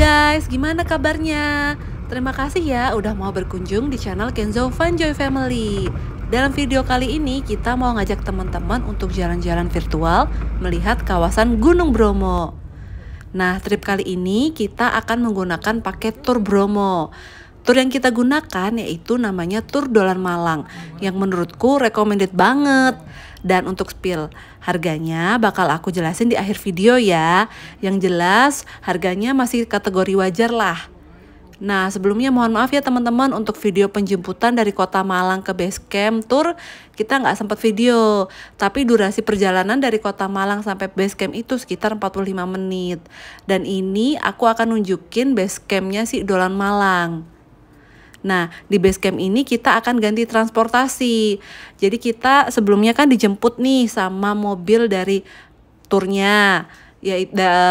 guys, gimana kabarnya? Terima kasih ya udah mau berkunjung di channel Kenzo Fun Joy Family. Dalam video kali ini kita mau ngajak teman-teman untuk jalan-jalan virtual melihat kawasan Gunung Bromo. Nah, trip kali ini kita akan menggunakan paket tur Bromo. Tur yang kita gunakan yaitu namanya Tur Dolan Malang, yang menurutku recommended banget. Dan untuk spill harganya bakal aku jelasin di akhir video ya. Yang jelas harganya masih kategori wajar lah. Nah, sebelumnya mohon maaf ya teman-teman, untuk video penjemputan dari kota Malang ke base camp tour kita nggak sempat video. Tapi durasi perjalanan dari kota Malang sampai base camp itu sekitar 45 menit. Dan ini aku akan nunjukin base campnya si Dolan Malang. Nah, di base camp ini kita akan ganti transportasi. Jadi kita sebelumnya kan dijemput nih sama mobil dari turnya, ya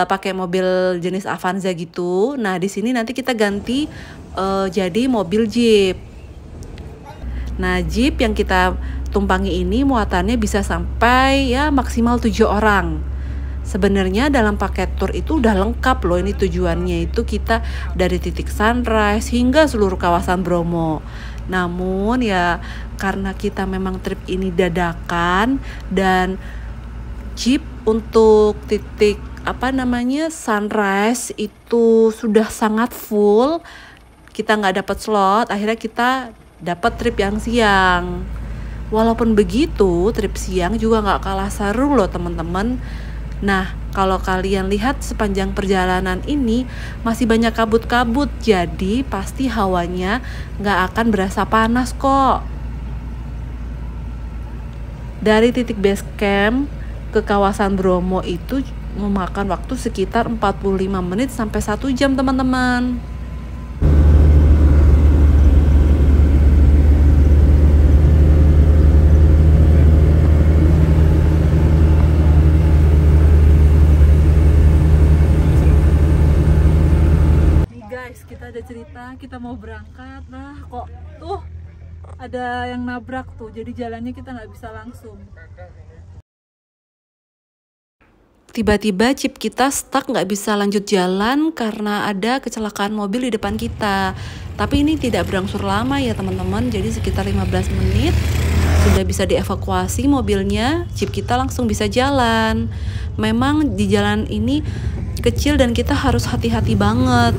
pakai mobil jenis Avanza gitu. Nah, di sini nanti kita ganti jadi mobil Jeep. Nah, Jeep yang kita tumpangi ini muatannya bisa sampai ya maksimal 7 orang. Sebenarnya dalam paket tour itu udah lengkap loh, ini tujuannya itu kita dari titik sunrise hingga seluruh kawasan Bromo. Namun ya karena kita memang trip ini dadakan dan Jeep untuk titik sunrise itu sudah sangat full, kita nggak dapat slot, akhirnya kita dapat trip yang siang. Walaupun begitu, trip siang juga nggak kalah seru loh teman-teman. Nah, kalau kalian lihat sepanjang perjalanan ini masih banyak kabut-kabut, jadi pasti hawanya nggak akan berasa panas kok. Dari titik base camp ke kawasan Bromo itu memakan waktu sekitar 45 menit sampai 1 jam teman-teman. Ada cerita kita mau berangkat, nah kok tuh ada yang nabrak tuh, jadi jalannya kita nggak bisa langsung. Tiba-tiba Jeep kita stuck, nggak bisa lanjut jalan karena ada kecelakaan mobil di depan kita. Tapi ini tidak berangsur lama ya teman-teman, jadi sekitar 15 menit sudah bisa dievakuasi mobilnya, Jeep kita langsung bisa jalan. Memang di jalan ini kecil dan kita harus hati-hati banget.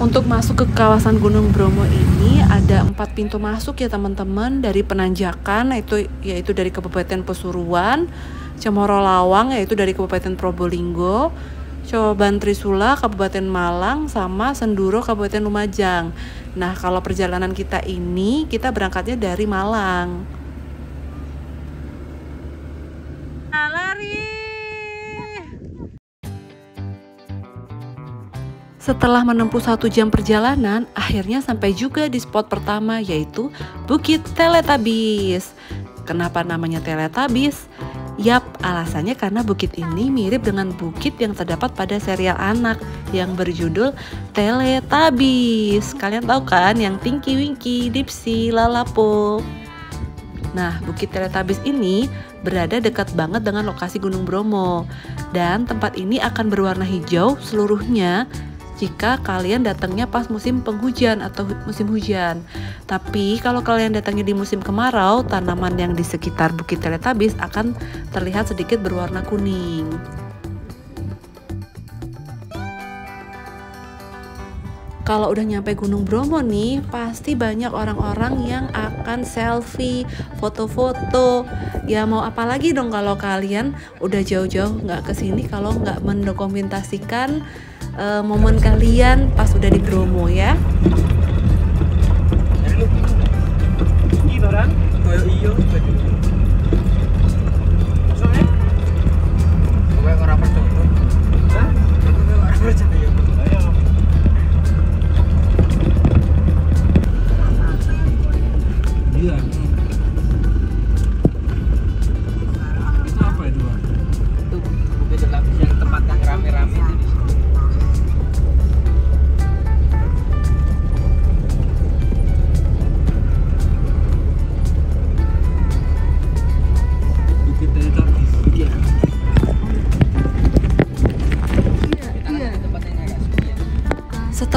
Untuk masuk ke kawasan Gunung Bromo ini ada 4 pintu masuk ya teman-teman. Dari penanjakan yaitu dari Kabupaten Pasuruan, Cemoro Lawang yaitu dari Kabupaten Probolinggo, Coban Trisula Kabupaten Malang, sama Senduro Kabupaten Lumajang. Nah, kalau perjalanan kita ini kita berangkatnya dari Malang. Setelah menempuh 1 jam perjalanan, akhirnya sampai juga di spot pertama yaitu Bukit Teletubbies. Kenapa namanya Teletubbies? Yap, alasannya karena bukit ini mirip dengan bukit yang terdapat pada serial anak yang berjudul Teletubbies. Kalian tahu kan yang Tinky Winky, Dipsy, Lalapo. Nah, Bukit Teletubbies ini berada dekat banget dengan lokasi Gunung Bromo. Dan tempat ini akan berwarna hijau seluruhnya jika kalian datangnya pas musim penghujan atau musim hujan. Tapi kalau kalian datangnya di musim kemarau, tanaman yang di sekitar Bukit Teletubbies akan terlihat sedikit berwarna kuning. Kalau udah nyampe Gunung Bromo nih, pasti banyak orang-orang yang akan selfie, foto-foto. Ya mau apa lagi dong kalau kalian udah jauh-jauh nggak kesini kalau nggak mendokumentasikan momen kalian pas udah di Bromo ya.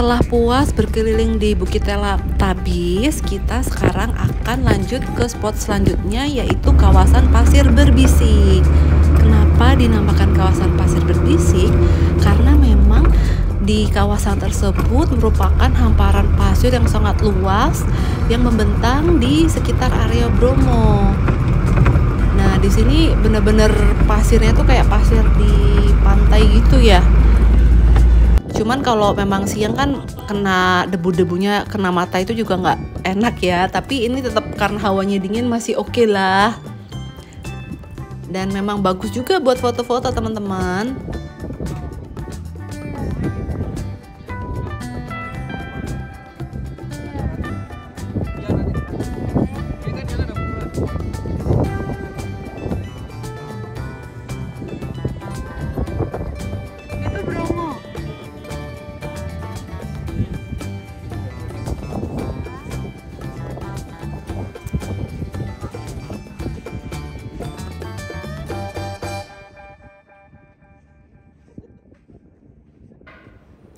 Setelah puas berkeliling di Bukit Teletubbies, kita sekarang akan lanjut ke spot selanjutnya, yaitu kawasan pasir berbisik. Kenapa dinamakan kawasan pasir berbisik? Karena memang di kawasan tersebut merupakan hamparan pasir yang sangat luas yang membentang di sekitar area Bromo. Nah, di sini bener-bener pasirnya tuh kayak pasir di pantai gitu ya. Cuman kalau memang siang kan kena debu-debunya, kena mata itu juga nggak enak ya. Tapi ini tetap karena hawanya dingin masih oke lah. Dan memang bagus juga buat foto-foto teman-teman.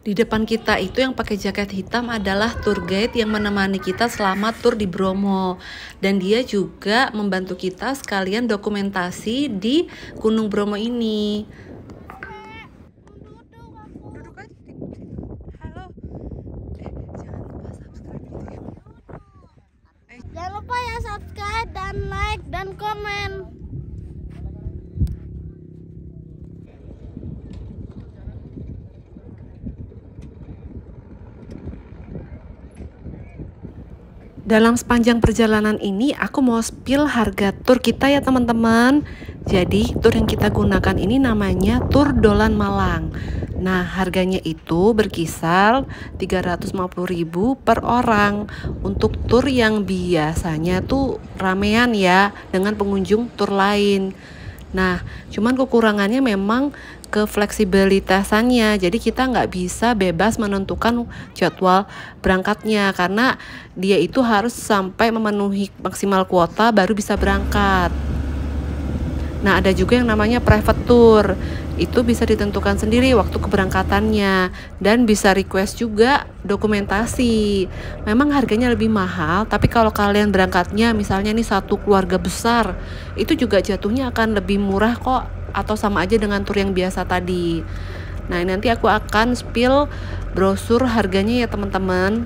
Di depan kita itu yang pakai jaket hitam adalah tour guide yang menemani kita selama tur di Bromo. Dan dia juga membantu kita sekalian dokumentasi di Gunung Bromo ini. Jangan lupa ya subscribe dan like dan komen. Dalam sepanjang perjalanan ini aku mau spill harga tur kita ya teman-teman. Jadi tur yang kita gunakan ini namanya Tur Dolan Malang. Nah, harganya itu berkisar 350.000 per orang untuk tur yang biasanya tuh ramean ya dengan pengunjung tur lain. Nah, cuman kekurangannya memang ke fleksibilitasannya. Jadi kita nggak bisa bebas menentukan jadwal berangkatnya karena dia itu harus sampai memenuhi maksimal kuota baru bisa berangkat. Nah, ada juga yang namanya private tour. Itu bisa ditentukan sendiri waktu keberangkatannya dan bisa request juga dokumentasi. Memang harganya lebih mahal, tapi kalau kalian berangkatnya misalnya nih satu keluarga besar, itu juga jatuhnya akan lebih murah kok atau sama aja dengan tur yang biasa tadi. Nah, nanti aku akan spill brosur harganya ya teman-teman.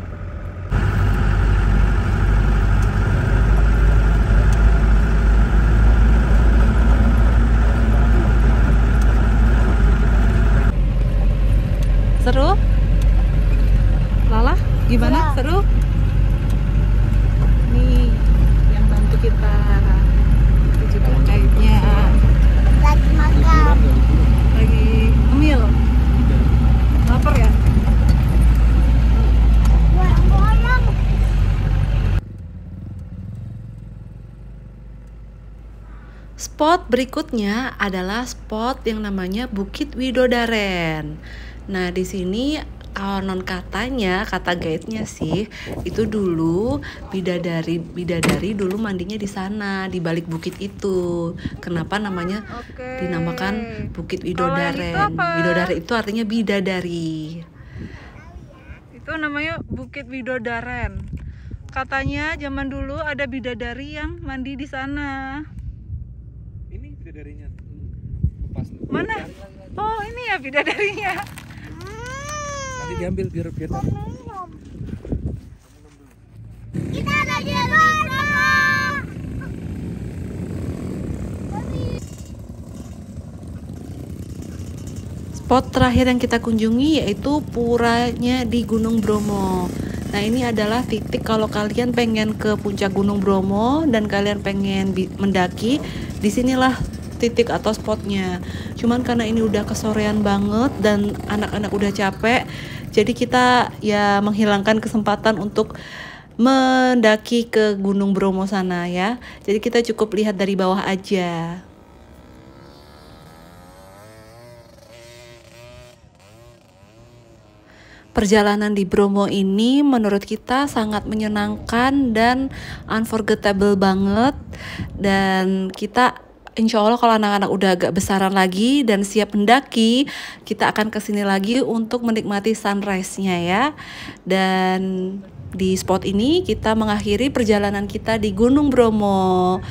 Seru? Lala, gimana? Seru? Nih, yang bantu kita. Itu juga guide-nya. Lagi makan. Lagi ngemil. Lapar ya? Goyang-goyang. Spot berikutnya adalah spot yang namanya Bukit Widodaren. Nah, di sini konon katanya, kata guide-nya sih, itu dulu bidadari dulu mandinya di sana, di balik bukit itu. Kenapa namanya dinamakan Bukit Widodaren? Widodaren itu artinya bidadari. Itu namanya Bukit Widodaren. Katanya zaman dulu ada bidadari yang mandi di sana. Ini bidadarinya lepas. Mana? Oh, ini ya bidadarinya. Nanti diambil biar Kita ada di sana. Spot terakhir yang kita kunjungi yaitu puranya di Gunung Bromo. Nah, ini adalah titik kalau kalian pengen ke puncak Gunung Bromo dan kalian pengen mendaki, disinilah titik atau spotnya. Cuman karena ini udah kesorean banget dan anak-anak udah capek, jadi kita ya menghilangkan kesempatan untuk mendaki ke Gunung Bromo sana ya. Jadi kita cukup lihat dari bawah aja. Perjalanan di Bromo ini menurut kita sangat menyenangkan dan unforgettable banget, dan kita insya Allah kalau anak-anak udah agak besaran lagi dan siap mendaki, kita akan kesini lagi untuk menikmati sunrise-nya ya. Dan di spot ini kita mengakhiri perjalanan kita di Gunung Bromo.